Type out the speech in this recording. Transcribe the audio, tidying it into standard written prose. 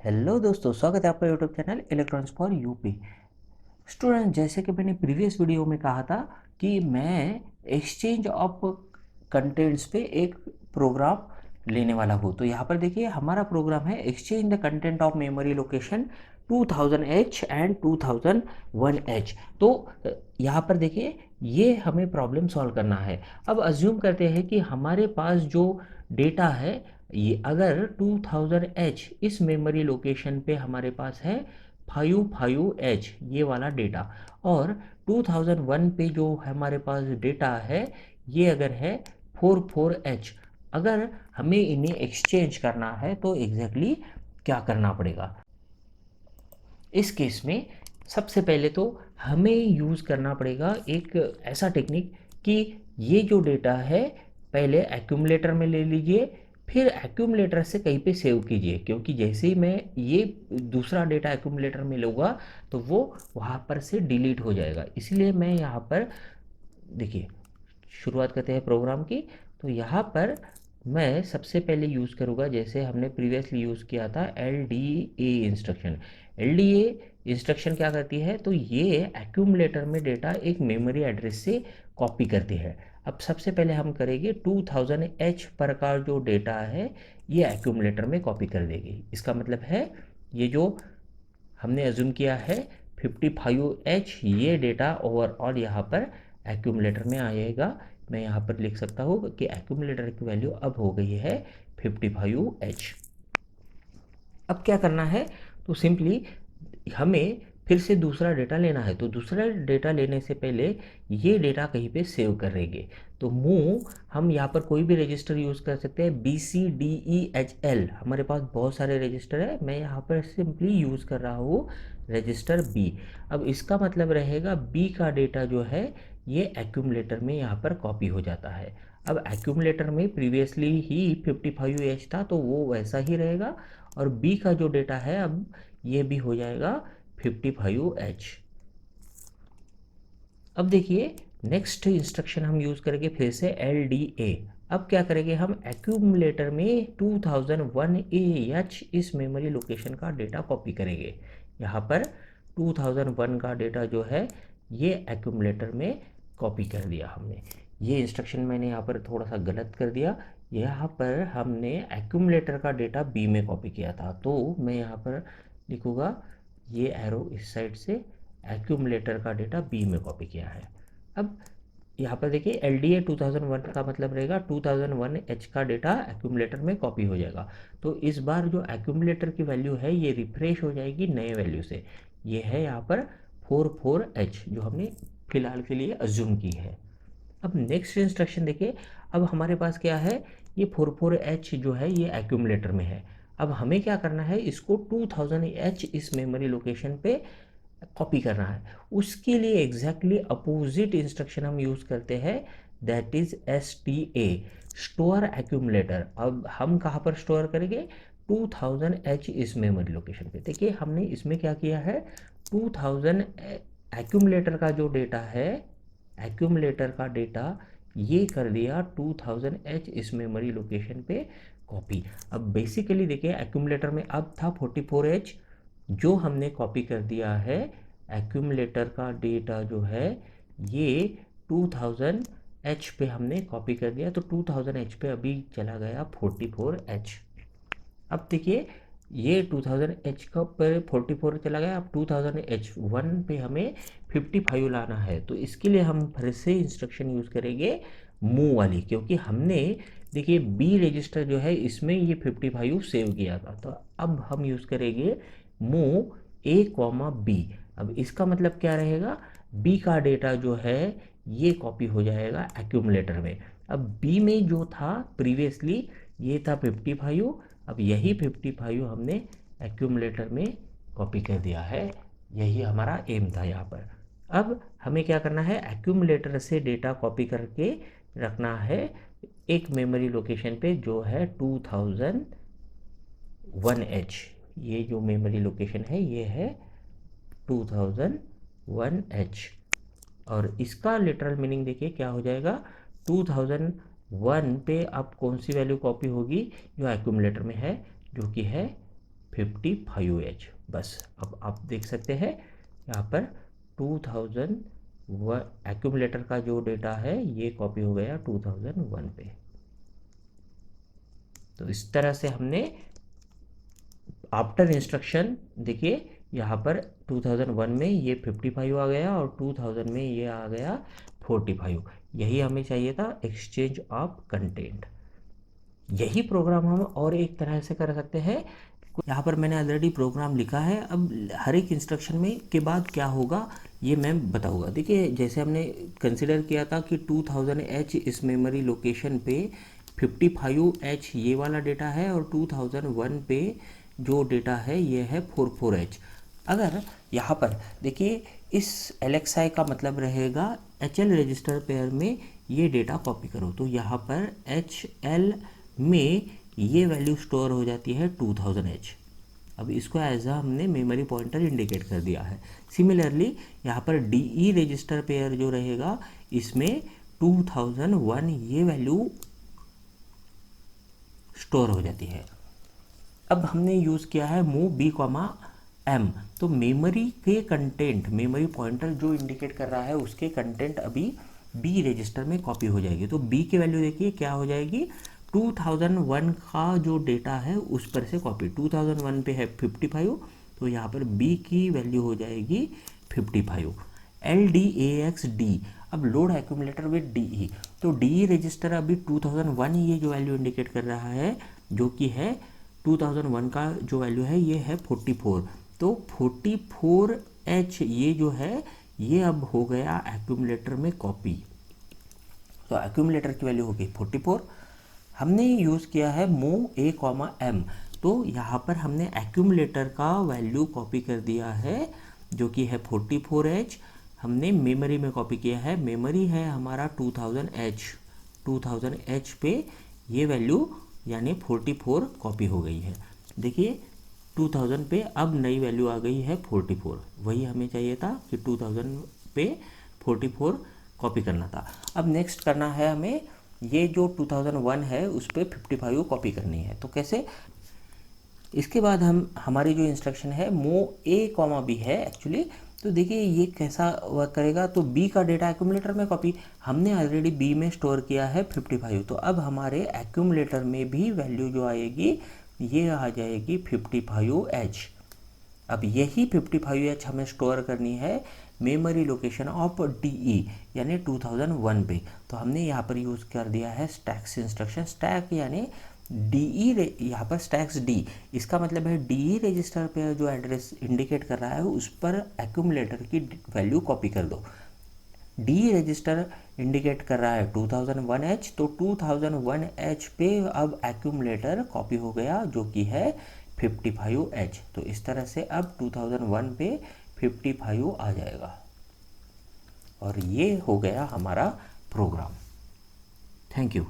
Hello दोस्तों, स्वागत है आपका YouTube channel electronics for UP. Student, जैसे कि मैंने प्रीवियस वीडियो में कहा था कि मैं एक्सचेंज ऑफ कंटेंट्स पे एक प्रोग्राम लेने वाला हूँ। तो यहाँ पर देखिए, हमारा प्रोग्राम है exchange the content of memory location 2000H and 2001H। तो यहाँ पर देखिए, ये हमें प्रॉब्लम सॉल्व करना है। अब अज्यूम करते हैं कि हमारे पास जो डेटा है, ये अगर 2000H इस मेमोरी लोकेशन पे हमारे पास है 55H ये वाला डेटा, और 2001 पे जो हमारे पास डेटा है ये अगर है 44H। अगर हमें इन्हें एक्सचेंज करना है तो एग्जैक्टली क्या करना पड़ेगा? इस केस में सबसे पहले तो हमें यूज़ करना पड़ेगा एक ऐसा टेक्निक कि ये जो डेटा है पहले एक्यूमुलेटर में ले लीजिए, फिर एक्यूमुलेटर से कहीं पे सेव कीजिए, क्योंकि जैसे ही मैं ये दूसरा डेटा एक्यूमुलेटर में लूँगा तो वो वहाँ पर से डिलीट हो जाएगा। इसलिए मैं यहाँ पर देखिए, शुरुआत करते हैं प्रोग्राम की। तो यहाँ पर मैं सबसे पहले यूज़ करूँगा, जैसे हमने प्रीवियसली यूज़ किया था, L D A instruction. L D A instruction क्या करती है, तो ये एक्यूमुलेटर में डेटा एक मेमोरी एड्रेस से कॉपी करती है। अब सबसे पहले हम करेंगे 2000H पर का जो डेटा है ये एक्यूमुलेटर में कॉपी कर देगी। इसका मतलब है ये जो हमने अज्यूम किया है 55H ये डेटा ओवरऑल यहाँ पर एक्यूमुलेटर में आएगा। मैं यहाँ पर लिख सकता हूँ कि एक्यूमुलेटर की वैल्यू अब हो गई है 55H। अब क्या करना है, तो सिंपली हमें फिर से दूसरा डेटा लेना है। तो दूसरा डेटा लेने से पहले ये डेटा कहीं पे सेव करेंगे। तो मूव हम यहाँ पर कोई भी रजिस्टर यूज़ कर सकते हैं, BCDEHL। हमारे पास बहुत सारे रजिस्टर है, मैं यहाँ पर सिंपली यूज़ कर रहा हूँ रजिस्टर B। अब इसका मतलब रहेगा B का डेटा जो है ये एक्यूमुलेटर में यहाँ पर कॉपी हो जाता है। अब एक्यूमुलेटर में प्रीवियसली ही 55H था तो वो वैसा ही रहेगा, और B का जो डेटा है अब ये भी हो जाएगा 55H। अब देखिए, नेक्स्ट इंस्ट्रक्शन हम यूज़ करेंगे फिर से LDA। अब क्या करेंगे, हम एक्यूमुलेटर में 2001AH इस मेमोरी लोकेशन का डेटा कॉपी करेंगे। यहाँ पर 2001 का डेटा जो है ये एक्यूमुलेटर में कॉपी कर दिया हमने। ये इंस्ट्रक्शन मैंने यहाँ पर थोड़ा सा गलत कर दिया। यहाँ पर हमने एक्यूमुलेटर का डेटा B में कॉपी किया था, तो मैं यहाँ पर लिखूँगा ये एरो इस साइड से, एक्यूमुलेटर का डेटा बी में कॉपी किया है। अब यहाँ पर देखिए, एल डी ए 2001 का मतलब रहेगा 2001H का डेटा एक्यूमुलेटर में कॉपी हो जाएगा। तो इस बार जो एक्यूमुलेटर की वैल्यू है ये रिफ्रेश हो जाएगी नए वैल्यू से। ये है यहाँ पर 44H जो हमने फिलहाल के लिए अज्यूम की है। अब नेक्स्ट इंस्ट्रक्शन देखिए, अब हमारे पास क्या है, ये 44H जो है ये एक्यूमुलेटर में है। अब हमें क्या करना है, इसको 2000H इस मेमोरी लोकेशन पे कॉपी करना है। उसके लिए एग्जैक्टली अपोजिट इंस्ट्रक्शन हम यूज़ करते हैं, that is STA, store accumulator. अब हम कहाँ पर स्टोर करेंगे, 2000H इस मेमोरी लोकेशन पे। देखिए, हमने इसमें क्या किया है, 2000 एक्यूमुलेटर का जो डेटा है, एक्यूमुलेटर का डेटा ये कर दिया 2000H इस मेमोरी लोकेशन पे कॉपी। अब बेसिकली देखिए, एक्यूमुलेटर में अब था 44H जो हमने कॉपी कर दिया है। एक्यूमुलेटर का डेटा जो है ये 2000H पे हमने कॉपी कर दिया, तो 2000H पे अभी चला गया 44H। अब देखिए, ये 2000H का पर 44 चला गया। अब 2000H1 पे हमें 55 लाना है, तो इसके लिए हम फिर से इंस्ट्रक्शन यूज़ करेंगे मूव वाली, क्योंकि हमने देखिए बी रजिस्टर जो है इसमें ये 55 सेव किया था। तो अब हम यूज़ करेंगे मूव A, B। अब इसका मतलब क्या रहेगा, B का डेटा जो है ये कॉपी हो जाएगा एक्यूमुलेटर में। अब B में जो था प्रीवियसली ये था 55, अब यही 55 हमने एक्यूमुलेटर में कॉपी कर दिया है। यही हमारा एम था यहाँ पर। अब हमें क्या करना है, एक्यूमुलेटर से डेटा कॉपी करके रखना है एक मेमोरी लोकेशन पे जो है 2001H। ये जो मेमोरी लोकेशन है ये है 2001H, और इसका लिटरल मीनिंग देखिए क्या हो जाएगा, 2001 पे अब कौन सी वैल्यू कॉपी होगी जो एक्यूमुलेटर में है, जो कि है 55H। बस अब आप देख सकते हैं यहाँ पर 2000 एक्यूमुलेटर का जो डेटा है ये कॉपी हो गया 2001 पे। तो इस तरह से हमने आफ्टर इंस्ट्रक्शन, देखिए यहाँ पर 2001 में ये 55 आ गया और 2000 में ये आ गया 45। यही हमें चाहिए था, एक्सचेंज ऑफ कंटेंट। यही प्रोग्राम हम और एक तरह से कर सकते हैं। यहाँ पर मैंने ऑलरेडी प्रोग्राम लिखा है, अब हर एक इंस्ट्रक्शन में के बाद क्या होगा ये मैं बताऊंगा। देखिए जैसे हमने कंसिडर किया था कि 2000H इस मेमोरी लोकेशन पे 55H ये वाला डेटा है और 2001 पे जो डेटा है ये है 44H। अगर यहाँ पर देखिए इस LXI का मतलब रहेगा HL रजिस्टर पेयर में ये डेटा कॉपी करो, तो यहाँ पर HL में ये वैल्यू स्टोर हो जाती है 2000H। अब इसको एज अ हमने मेमोरी पॉइंटर इंडिकेट कर दिया है। सिमिलरली यहाँ पर DE रजिस्टर पेयर जो रहेगा इसमें 2001 ये वैल्यू स्टोर हो जाती है। अब हमने यूज़ किया है मूव B, M, तो मेमोरी के कंटेंट, मेमोरी पॉइंटर जो इंडिकेट कर रहा है उसके कंटेंट अभी B रजिस्टर में कॉपी हो जाएगी। तो B की वैल्यू देखिए क्या हो जाएगी, 2001 का जो डेटा है उस पर से कॉपी, 2001 पे है 55, तो यहाँ पर B की वैल्यू हो जाएगी 55। LDAX-D, अब लोड एक्यूमुलेटर विद DE, तो DE रजिस्टर अभी 2001 ये जो वैल्यू इंडिकेट कर रहा है जो कि है 2001 का जो वैल्यू है ये है 44, तो 44H ये जो है ये अब हो गया एक्यूमुलेटर में कॉपी। तो एक्यूमुलेटर की वैल्यू होगी 44। हमने यूज़ किया है मूव A, M, तो यहाँ पर हमने एक्यूमुलेटर का वैल्यू कॉपी कर दिया है जो कि है 44H। हमने मेमोरी में कॉपी किया है, मेमोरी है हमारा 2000H पे ये वैल्यू यानी 44 कॉपी हो गई है। देखिए 2000 पे अब नई वैल्यू आ गई है 44, वही हमें चाहिए था कि 2000 पे 44 कॉपी करना था। अब नेक्स्ट करना है हमें ये जो 2001 है उस पर 55 कॉपी करनी है। तो कैसे, इसके बाद हमारी जो इंस्ट्रक्शन है मूव A, B है एक्चुअली। तो देखिए ये कैसा वर्क करेगा, तो B का डेटा एक्यूमुलेटर में कॉपी, हमने ऑलरेडी B में स्टोर किया है 55, तो अब हमारे एक्यूमुलेटर में भी वैल्यू जो आएगी ये आ जाएगी 55H। अब यही 55H हमें स्टोर करनी है मेमोरी लोकेशन ऑफ DE यानी 2001 पे। तो हमने यहाँ पर यूज़ कर दिया है स्टैक्स इंस्ट्रक्शन। स्टैक यानी DE, यहाँ पर स्टैक्स D, इसका मतलब है DE रजिस्टर पे जो एड्रेस इंडिकेट कर रहा है उस पर एक्यूमुलेटर की वैल्यू कॉपी कर दो। DE रजिस्टर इंडिकेट कर रहा है 2001H, तो 2001H पे अब एक्यूमुलेटर कॉपी हो गया जो कि है 55H। तो इस तरह से अब 2001 पे 55 आ जाएगा और ये हो गया हमारा प्रोग्राम। Thank you.